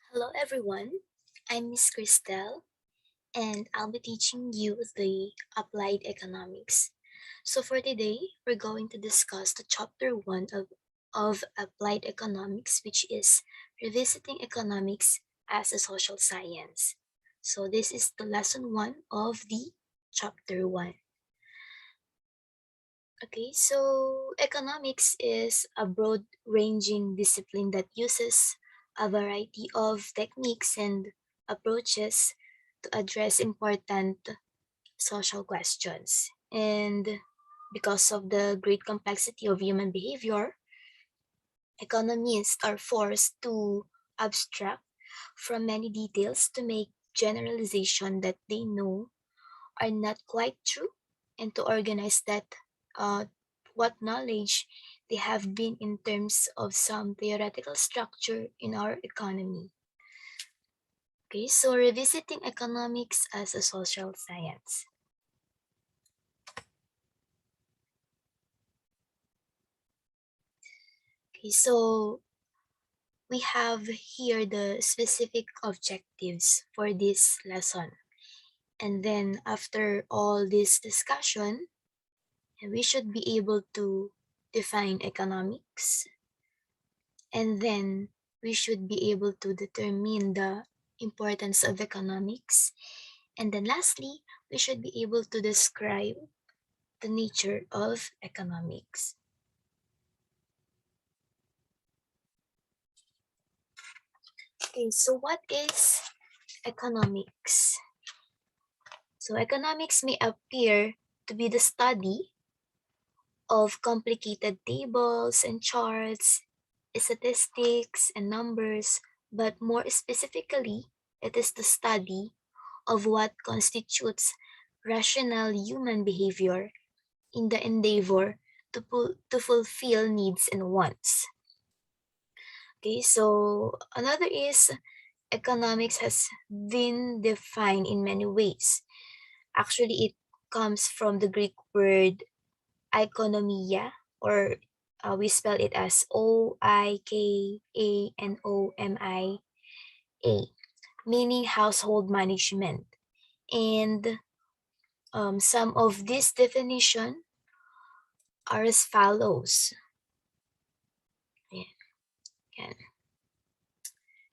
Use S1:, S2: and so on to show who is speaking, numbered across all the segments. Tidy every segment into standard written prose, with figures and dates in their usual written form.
S1: Hello everyone, I'm Miss Christelle and I'll be teaching you the Applied Economics. So for today, we're going to discuss the chapter 1 of Applied Economics, which is Revisiting Economics as a Social Science. So this is the lesson 1 of the chapter 1. Okay, so economics is a broad-ranging discipline that uses a variety of techniques and approaches to address important social questions. And because of the great complexity of human behavior, economists are forced to abstract from many details to make generalization that they know are not quite true and to organize that uh, what knowledge they have been in terms of some theoretical structure in our economy. Okay, so revisiting economics as a social science. Okay, so we have here the specific objectives for this lesson. And then after all this discussion, we should be able to define economics, and then we should be able to determine the importance of economics. And then lastly, we should be able to describe the nature of economics. Okay, so what is economics? So economics may appear to be the study of complicated tables and charts, statistics and numbers, but more specifically, it is the study of what constitutes rational human behavior in the endeavor to fulfill needs and wants. Okay, so another is economics has been defined in many ways. Actually, it comes from the Greek word economia, or we spell it as Oikanomia, meaning household management. And some of these definition are as follows. Ayan, yan.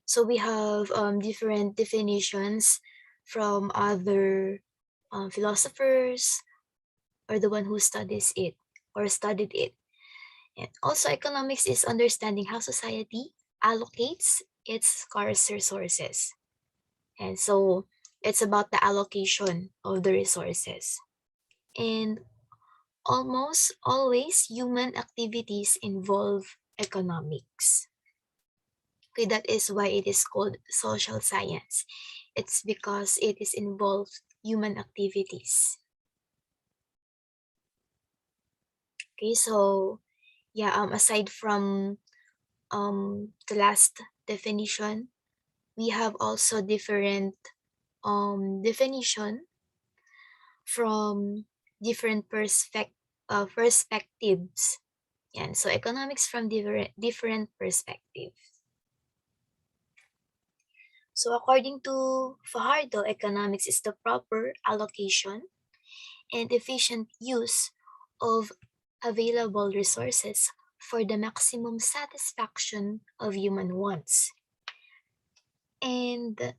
S1: So we have different definitions from other philosophers or the one who studies it or studied it. And also economics is understanding how society allocates its scarce resources. And so it's about the allocation of the resources. And almost always human activities involve economics. Okay, that is why it is called social science. It's because it is involved human activities. Okay, so yeah, aside from the last definition, we have also different definition from different perspectives. Yan. So economics from different perspectives. So according to Fajardo, economics is the proper allocation and efficient use of available resources for the maximum satisfaction of human wants. And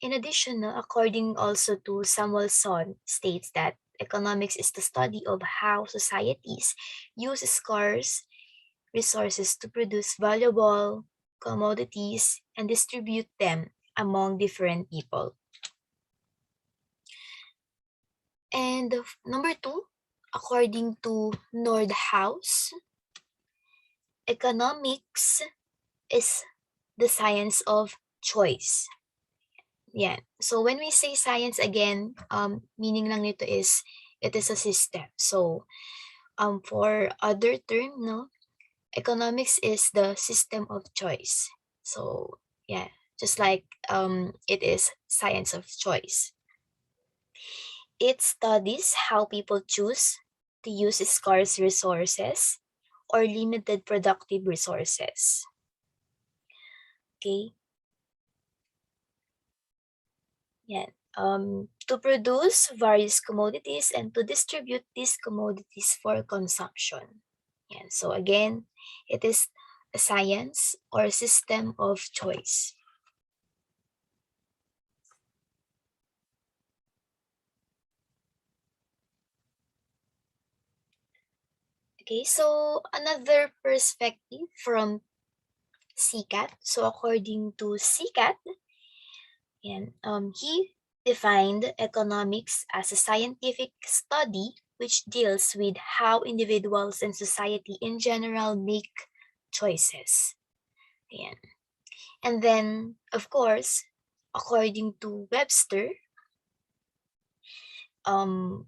S1: in addition, according also to Samuelson, states that economics is the study of how societies use scarce resources to produce valuable commodities and distribute them among different people. And number 2, according to Nordhaus, economics is the science of choice. Yeah. So when we say science again, meaning lang nito is it is a system. So for other term, no, economics is the system of choice. So yeah, just like it is science of choice. It studies how people choose to use scarce resources or limited productive resources. Okay. Yan. To produce various commodities and to distribute these commodities for consumption. Yan. So again, it is a science or system of choice. Okay, so another perspective from CCAT. So according to CCAT, he defined economics as a scientific study which deals with how individuals and society in general make choices. Ayan. And then, of course, according to Webster, um,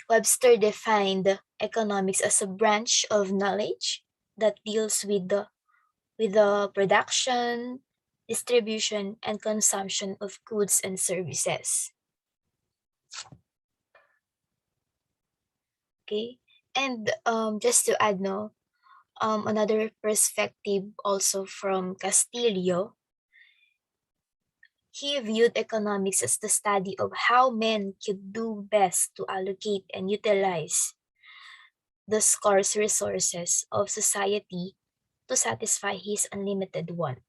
S1: Webster defined economics as a branch of knowledge that deals with the production, distribution, and consumption of goods and services. Okay, and just to add, no, another perspective also from Castillo, he viewed economics as the study of how men could do best to allocate and utilize the scarce resources of society to satisfy his unlimited want.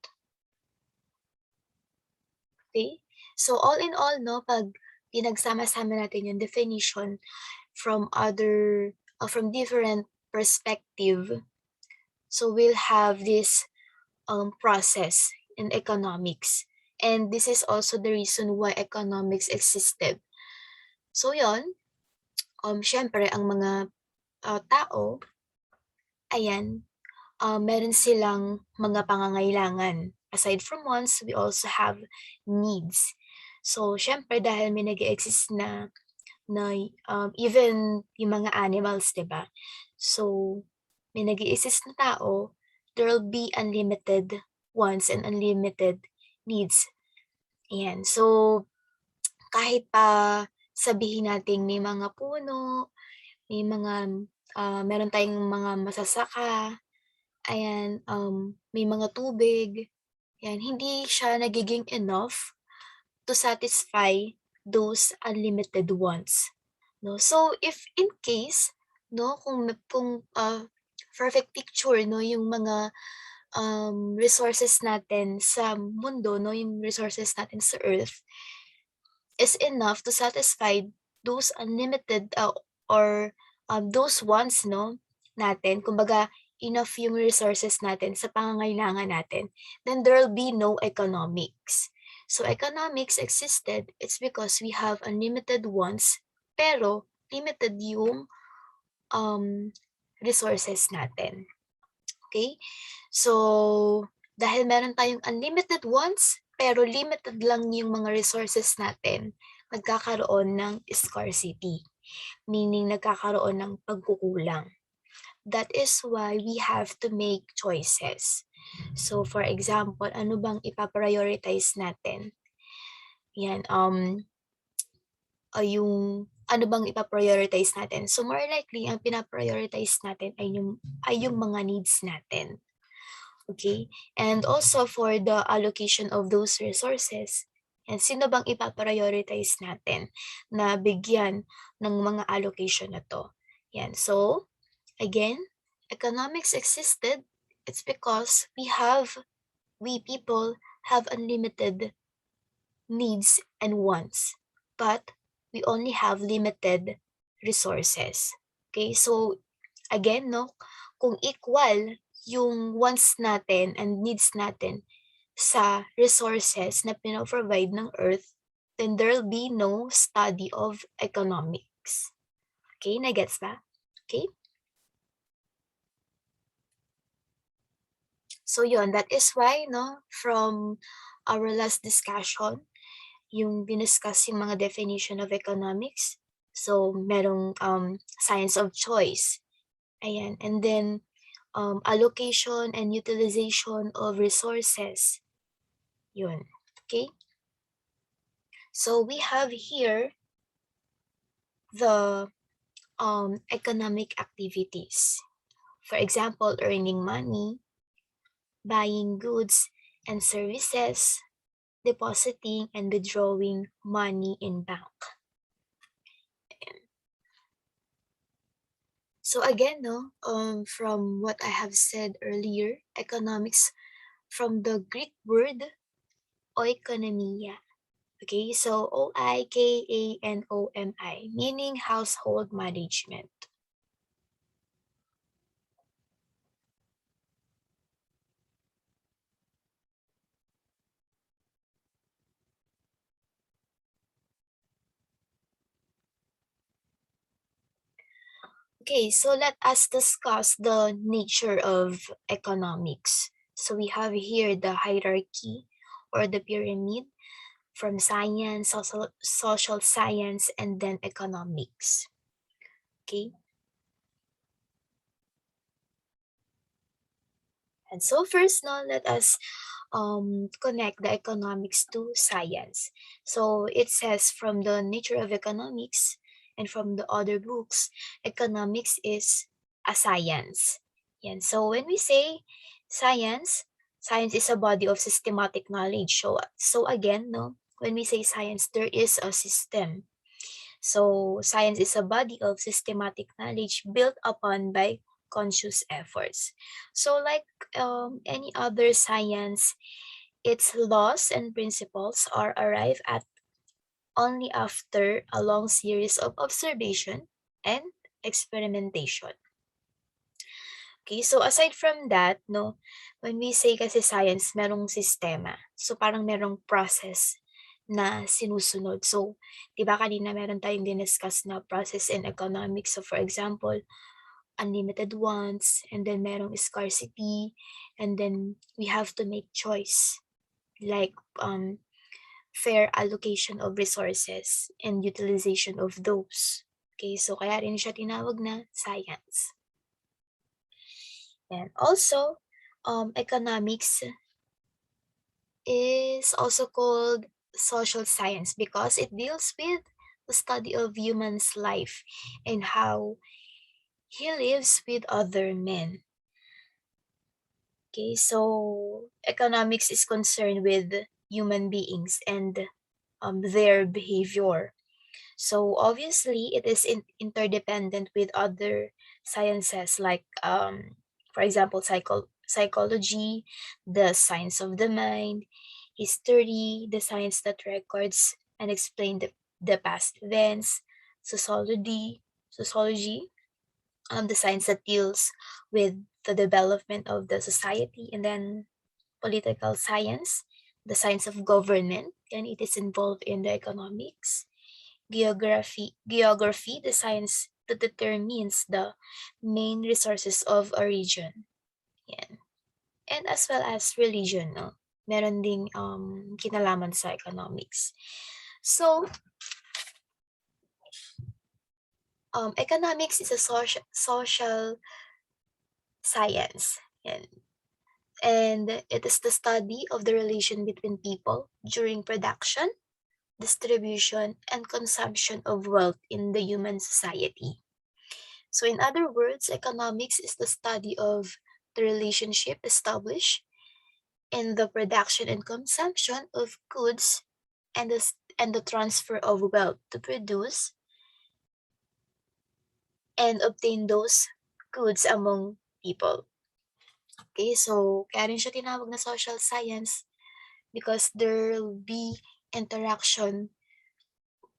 S1: Okay? So all in all, no, pag pinagsama-sama natin yung definition from from different perspective, so we'll have this process in economics. And this is also the reason why economics existed. So yon, syempre ang mga tao, ayan, meron silang mga pangangailangan. Aside from wants, we also have needs. So, syempre dahil may nag-exist na even yung mga animals, 'di ba? So, may nag-exist na tao, there'll be unlimited wants and unlimited needs. Ayan. So, kahit pa sabihin nating may mga puno, may mga meron tayong mga masasaka, ayan, may mga tubig, yan, hindi siya nagiging enough to satisfy those unlimited wants. No? So, if in case, no, kung perfect picture, no, yung mga resources natin sa mundo, no, yung resources natin sa earth is enough to satisfy those unlimited or those wants, no, natin, kumbaga enough yung resources natin sa pangangailangan natin, then there'll be no economics. So economics existed, it's because we have unlimited wants, pero limited yung resources natin. Okay? So, dahil meron tayong unlimited wants, pero limited lang yung mga resources natin, nagkakaroon ng scarcity, meaning nagkakaroon ng pagkukulang. That is why we have to make choices. So, for example, ano bang ipaprioritize natin? Yan, yung ano bang ipaprioritize natin? So, more likely, ang pinaprioritize natin ay yung mga needs natin. Okay? And also for the allocation of those resources, and sino bang ipaprioritize natin na bigyan ng mga allocation na to? Yan. So, again, economics existed. It's because we people have unlimited needs and wants, but we only have limited resources. Okay? So, again, no, kung equal yung wants natin and needs natin sa resources na pinoprovide ng Earth, then there'll be no study of economics. Okay, nagets ba? Okay? So yun, that is why, no, from our last discussion, yung diniscuss yung mga definition of economics. So, merong science of choice. Ayan. And then, allocation and utilization of resources. Yun. Okay? So, we have here the economic activities. For example, earning money, buying goods and services, depositing and withdrawing money in bank. So again, from what I have said earlier, economics from the Greek word oikonomia. Okay, so oikanomi, meaning household management. Okay, so let us discuss the nature of economics. So we have here the hierarchy or the pyramid from science, social science, and then economics. Okay, and so first now let us connect the economics to science. So it says from the nature of economics and from the other books, economics is a science. And so when we say science, science is a body of systematic knowledge. So again, no, when we say science, there is a system. So science is a body of systematic knowledge built upon by conscious efforts. So like any other science, its laws and principles are arrived at only after a long series of observation and experimentation. Okay, so aside from that, no, when we say kasi science, merong sistema. So parang merong process na sinusunod. So, 'di ba kanina meron tayong diniscuss na process in economics. So for example, unlimited wants, and then merong scarcity, and then we have to make choice like fair allocation of resources and utilization of those. Okay, so kaya rin siya tinawag na science. And also, economics is also called social science because it deals with the study of human's life and how he lives with other men. Okay, so economics is concerned with human beings and their behavior. So obviously, it is interdependent with other sciences like, for example, psychology, the science of the mind, history, the science that records and explain the past events, sociology, the science that deals with the development of the society, and then political science, the science of government, and it is involved in the economics, geography, the science that determines the main resources of a region. Yan. And as well as religion, no? Meron ding kinalaman sa economics. So, economics is a social science. Yan. And it is the study of the relation between people during production, distribution, and consumption of wealth in the human society. So in other words, economics is the study of the relationship established in the production and consumption of goods and the transfer of wealth to produce and obtain those goods among people. Okay, so kaya rin siya tinawag na social science because there will be interaction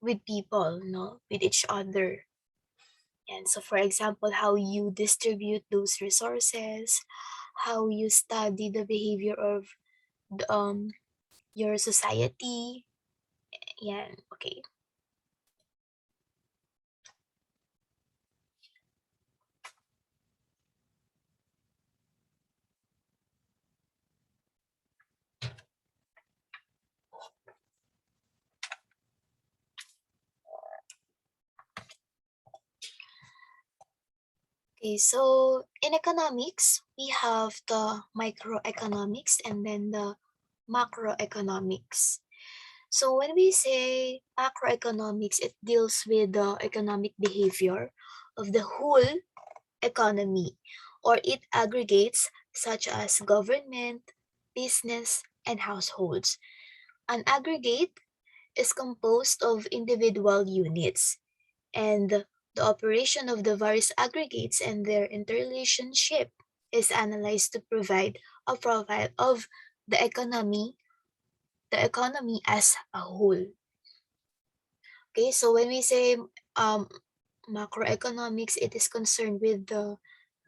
S1: with people, no, with each other. And so for example, how you distribute those resources, how you study the behavior of the, your society. Yan, okay. Okay, so in economics, we have the microeconomics and then the macroeconomics. So when we say macroeconomics, it deals with the economic behavior of the whole economy, or it aggregates such as government, business, and households. An aggregate is composed of individual units, and the operation of the various aggregates and their interrelationship is analyzed to provide a profile of the economy as a whole. Okay, so when we say macroeconomics, it is concerned with the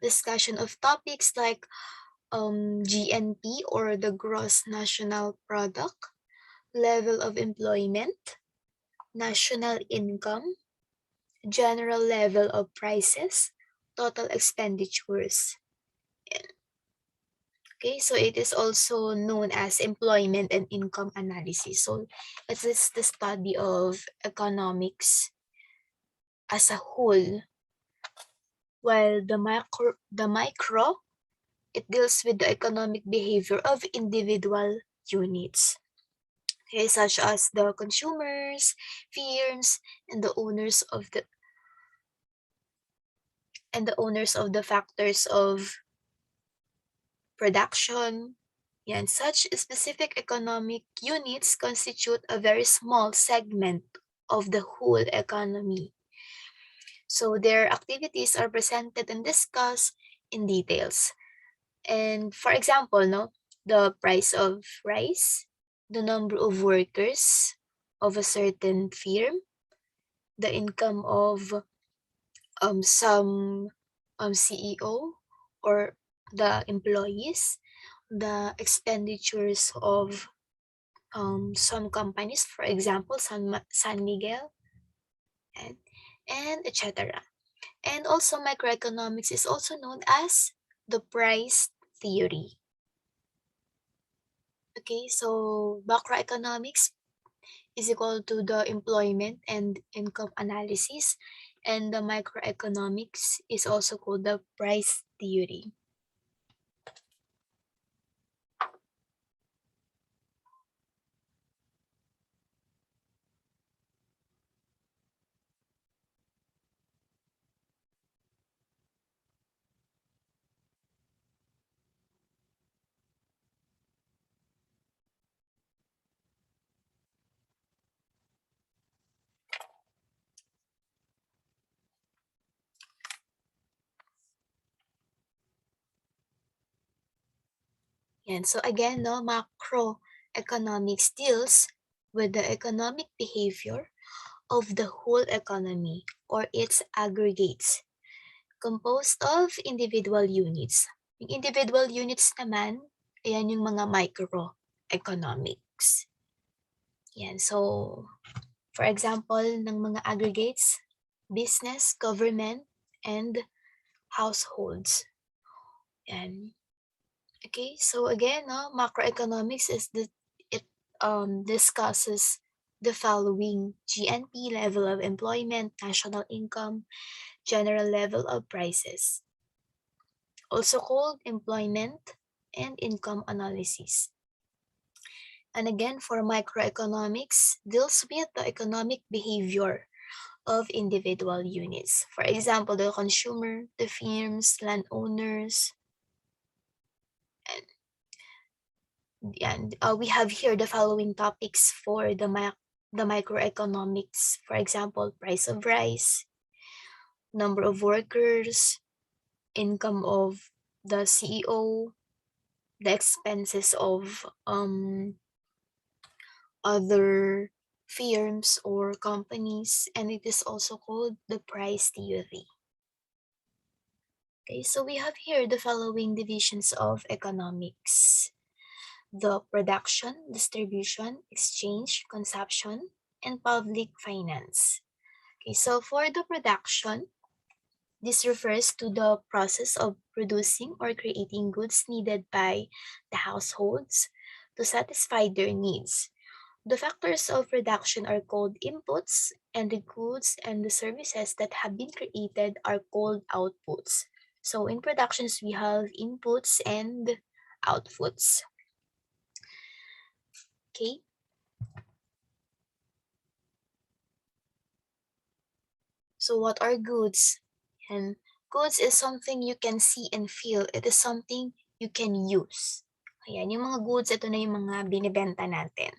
S1: discussion of topics like GNP, or the gross national product, level of employment, national income, general level of prices, total expenditures. Okay, so it is also known as employment and income analysis. So it is the study of economics as a whole, while the micro, it deals with the economic behavior of individual units. Okay, such as the consumers, firms, and the owners of the factors of production. Yan, such specific economic units constitute a very small segment of the whole economy. So their activities are presented and discussed in details. And for example, no, the price of rice, the number of workers of a certain firm, the income of some CEO or the employees, the expenditures of some companies, for example, San Miguel, and, and etc. And also microeconomics is also known as the price theory. Okay, so macroeconomics is equal to the employment and income analysis, and the microeconomics is also called the price theory. Yan. So again, no, macroeconomics deals with the economic behavior of the whole economy or its aggregates, composed of individual units. Yung individual units naman, ayan yung mga microeconomics. Yan. So, for example, ng mga aggregates, business, government, and households. Yan. Okay, so again, no, macroeconomics is it discusses the following: GNP, level of employment, national income, general level of prices, also called employment and income analysis. And again, for microeconomics, deals with the economic behavior of individual units. For example, the consumer, the firms, landowners, and we have here the following topics for the microeconomics. For example, price of rice, number of workers, income of the CEO, the expenses of other firms or companies, and it is also called the price theory. Okay, so we have here the following divisions of economics: the production, distribution, exchange, consumption, and public finance. Okay, so for the production, this refers to the process of producing or creating goods needed by the households to satisfy their needs. The factors of production are called inputs, and the goods and the services that have been created are called outputs. So in productions, we have inputs and outputs. Okay. So what are goods? And goods is something you can see and feel. It is something you can use. Ayan, yung mga goods, ito na yung mga binibenta natin.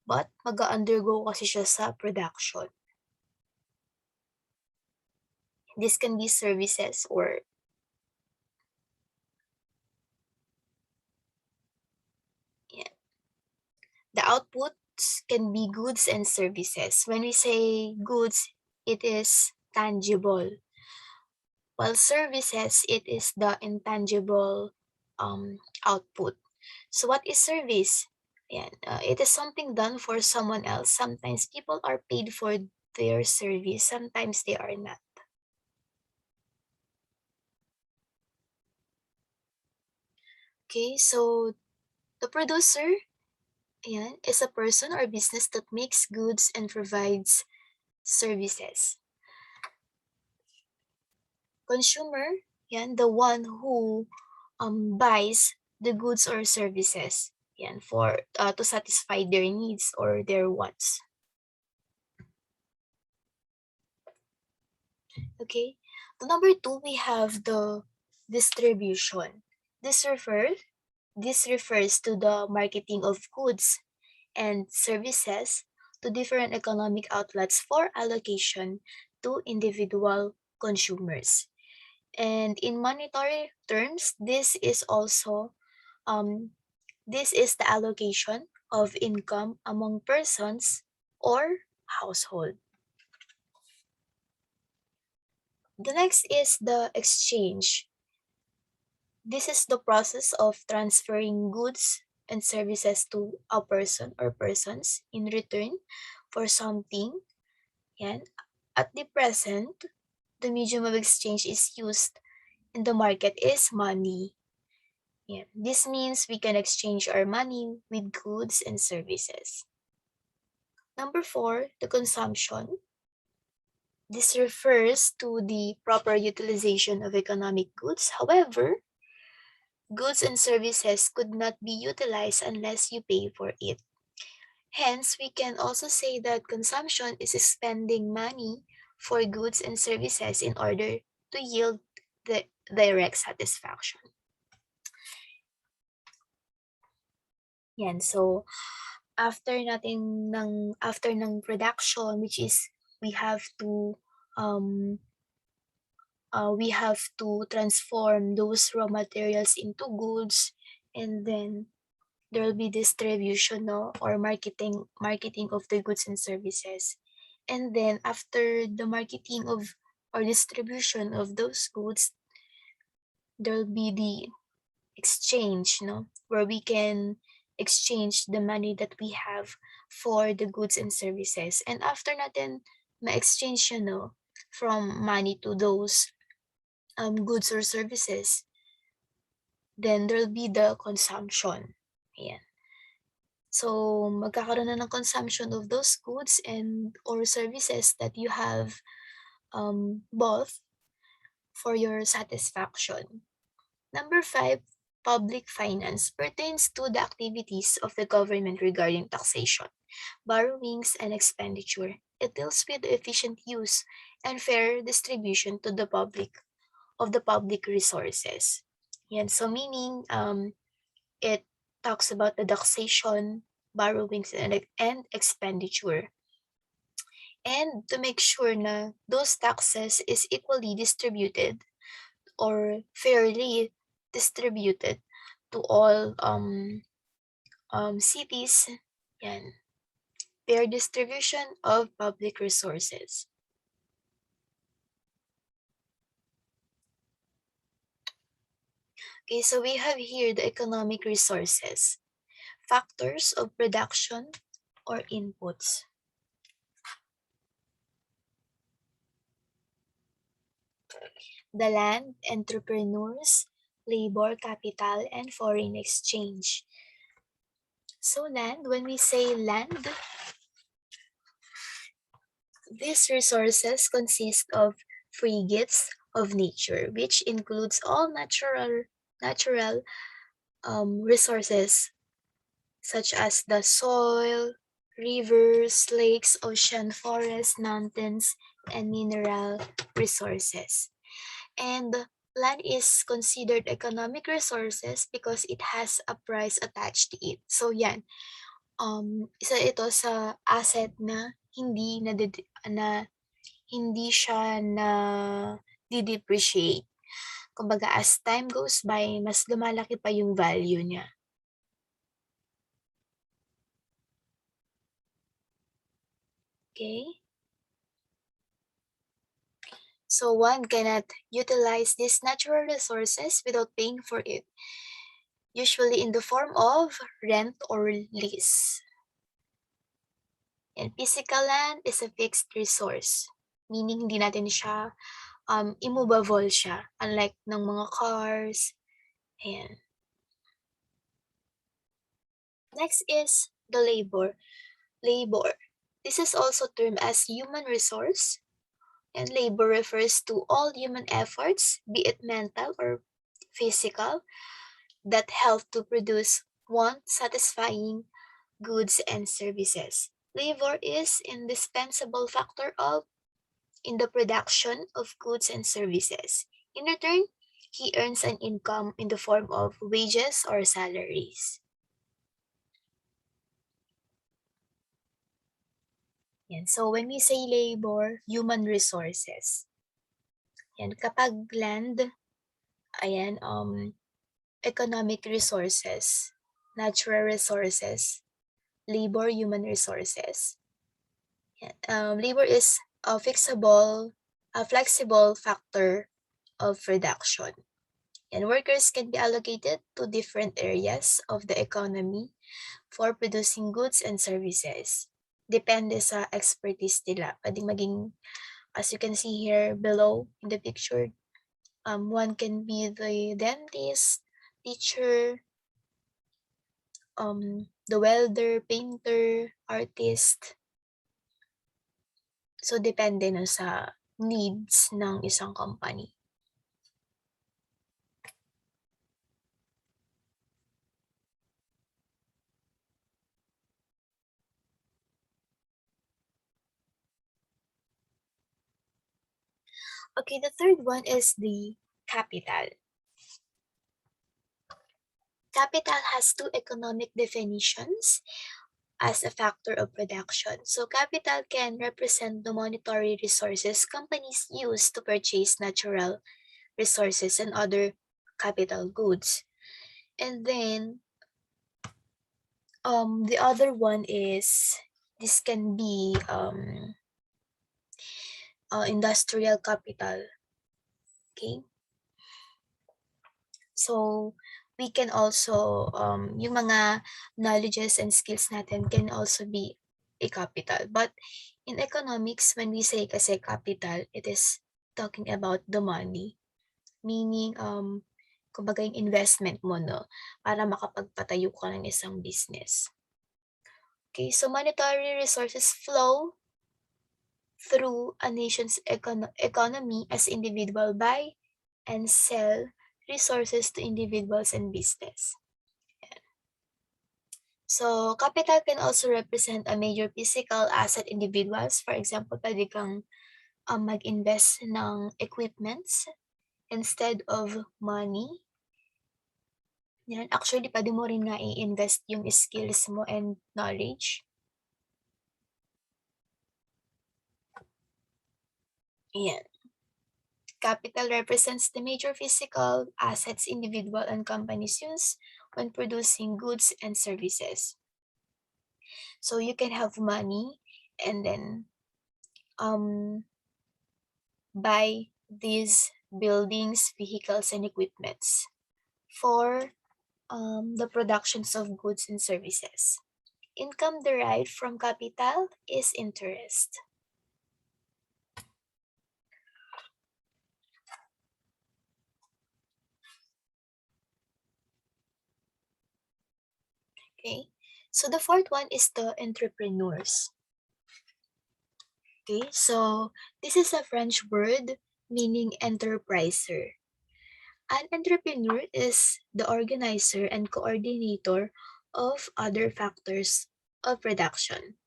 S1: but mag-undergo kasi siya sa production. This can be services or the outputs can be goods and services. When we say goods, it is tangible, while services, it is the intangible output. So what is service? It is something done for someone else. Sometimes people are paid for their service, sometimes they are not. Okay, so the producer is a person or business that makes goods and provides services. Consumer, the one who buys the goods or services for to satisfy their needs or their wants. Okay, the number two, we have the distribution. This refers this refers to the marketing of goods and services to different economic outlets for allocation to individual consumers. And in monetary terms, this is the allocation of income among persons or household. The next is the exchange. This is the process of transferring goods and services to a person or persons in return for something. Yan. At the present, the medium of exchange is used in the market is money. This means we can exchange our money with goods and services. Number four, the consumption. This refers to the proper utilization of economic goods. However, goods and services could not be utilized unless you pay for it. Hence, we can also say that consumption is spending money for goods and services in order to yield the direct satisfaction. So after ng production, which is we have to um we have to transform those raw materials into goods, and then there will be distribution, no, or marketing of the goods and services. And then after the marketing of or distribution of those goods, there will be the exchange, no, where we can exchange the money that we have for the goods and services. And after natin ma-exchange yun, no, from money to those goods or services, then there'll be the consumption. Ayan. So, magkakaroon na ng consumption of those goods and or services that you have bought for your satisfaction. Number five, public finance pertains to the activities of the government regarding taxation, borrowings, and expenditure. It deals with the efficient use and fair distribution to the public of the public resources. So meaning it talks about the taxation, borrowings, and expenditure. And to make sure na those taxes is equally distributed or fairly distributed to all cities. Fair distribution of public resources. Okay, so we have here the economic resources, factors of production or inputs. The land, entrepreneurs, labor, capital, and foreign exchange. So land, when we say land, these resources consist of free gifts of nature, which includes all natural resources such as the soil, rivers, lakes, ocean, forests, mountains, and mineral resources. And land is considered economic resources because it has a price attached to it. So isa ito sa asset na hindi siya nade-depreciate. Kumbaga as time goes by, mas lumalaki pa yung value niya. Okay? So one cannot utilize these natural resources without paying for it, usually in the form of rent or lease. And physical land is a fixed resource, meaning hindi natin siya immovable siya, unlike ng mga cars. Ayan. Next is the labor. Labor. This is also termed as human resource, and labor refers to all human efforts, be it mental or physical, that help to produce satisfying goods and services. Labor is indispensable factor in the production of goods and services. In return, he earns an income in the form of wages or salaries. Yan. So when we say labor, human resources. Yan. Kapag land, ayan, economic resources, natural resources, labor, human resources. Yan. Labor is a flexible factor of production. And workers can be allocated to different areas of the economy for producing goods and services. Depende sa expertise nila. Pwedeng maging, as you can see here below in the picture, one can be the dentist, teacher, the welder, painter, artist. So, depende na sa needs ng isang company. Okay, the third one is the capital. Capital has two economic definitions as a factor of production. So capital can represent the monetary resources companies use to purchase natural resources and other capital goods. And then the other one is this can be industrial capital. Okay? So we can also yung mga knowledges and skills natin can also be a capital. But in economics, when we say kasi capital, it is talking about the money. Meaning, kumbaga yung investment mo, no? Para makapagpatayo ka ng isang business. Okay, so monetary resources flow through a nation's economy as individual buy and sell resources to individuals and business. So, capital can also represent a major physical asset individuals. For example, pwede kang mag-invest ng equipments instead of money. Yan. Actually, pwede mo rin nga i-invest yung skills mo and knowledge. Yan. Capital represents the major physical assets individual and companies use when producing goods and services. So you can have money and then buy these buildings, vehicles, and equipments for the productions of goods and services. Income derived from capital is interest. Okay, so the fourth one is the entrepreneurs. Okay, so this is a French word meaning enterpriser. An entrepreneur is the organizer and coordinator of other factors of production,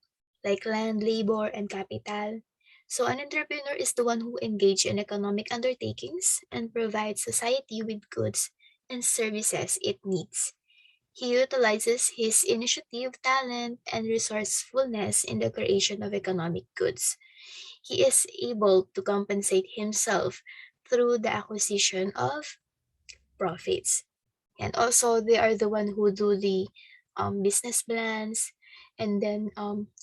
S1: like land, labor, and capital. So an entrepreneur is the one who engages in economic undertakings and provides society with goods and services it needs. He utilizes his initiative, talent, and resourcefulness in the creation of economic goods. He is able to compensate himself through the acquisition of profits. And also, they are the one who do the business plans and then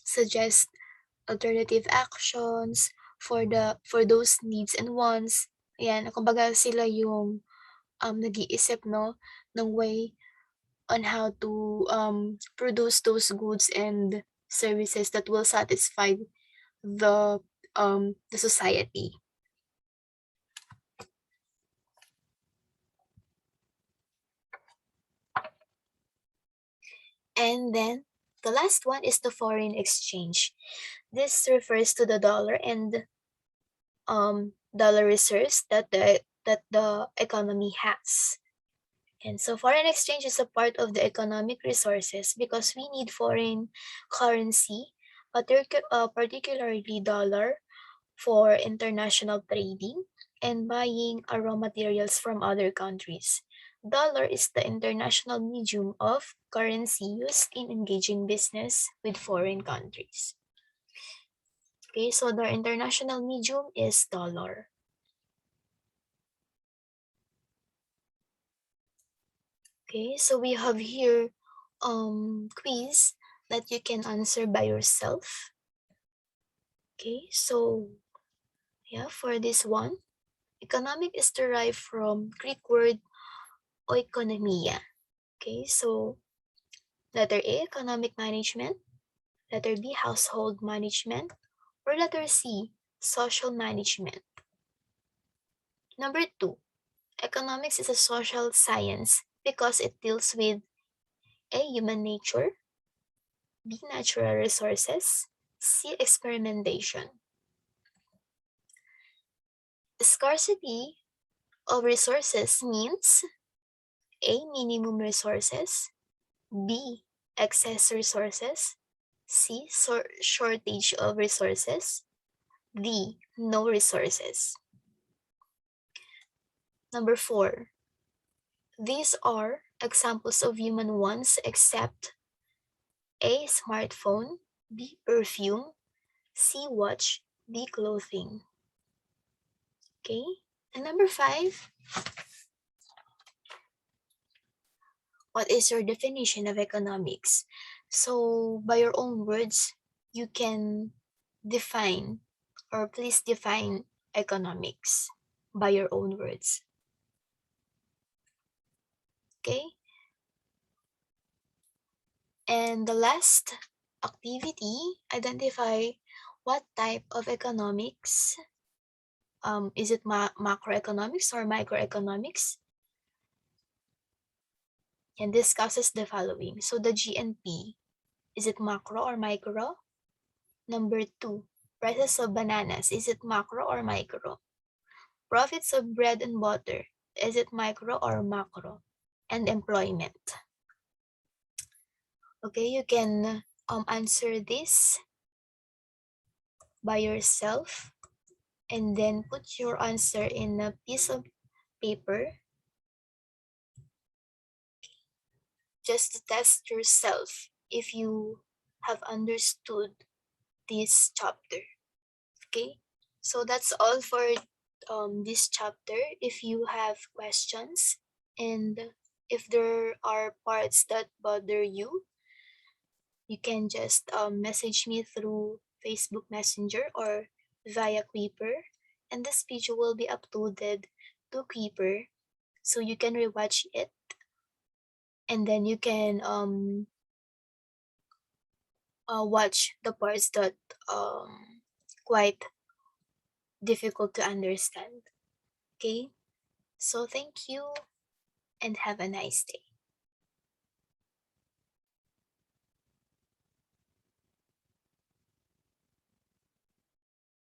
S1: suggest alternative actions for those needs and wants. Ayan, kumbaga sila yung nag-iisip no ng way on how to produce those goods and services that will satisfy the society. And then the last one is the foreign exchange. This refers to the dollar and dollar reserves that the economy has. And so foreign exchange is a part of the economic resources because we need foreign currency, particularly dollar, for international trading and buying raw materials from other countries. Dollar is the international medium of currency used in engaging business with foreign countries. Okay, so the international medium is dollar. Okay, so we have here quiz that you can answer by yourself. Okay, so yeah, for this one, economic is derived from Greek word oikonomia. Okay, so letter A, economic management, letter B, household management, or letter C, social management. Number 2, economics is a social science because it deals with A, human nature, B, natural resources, C, experimentation. Scarcity of resources means A, minimum resources, B, excess resources, C, shortage of resources, D, no resources. Number 4, these are examples of human wants except A, smartphone, B, perfume, C, watch, D, clothing. Okay, and number 5, what is your definition of economics? So by your own words, you can define, or please define economics by your own words. Okay? And the last activity, identify what type of economics. Is it macroeconomics or microeconomics? And discusses the following. So the GNP, is it macro or micro? Number 2, prices of bananas, is it macro or micro? Profits of bread and butter, is it micro or macro? And employment. Okay, you can answer this by yourself and then put your answer in a piece of paper just to test yourself if you have understood this chapter. Okay, so that's all for this chapter. If you have questions and if there are parts that bother you, you can just message me through Facebook Messenger or via Creeper, and this video will be uploaded to Creeper so you can rewatch it and then you can watch the parts that quite difficult to understand. Okay, so thank you and have a nice day.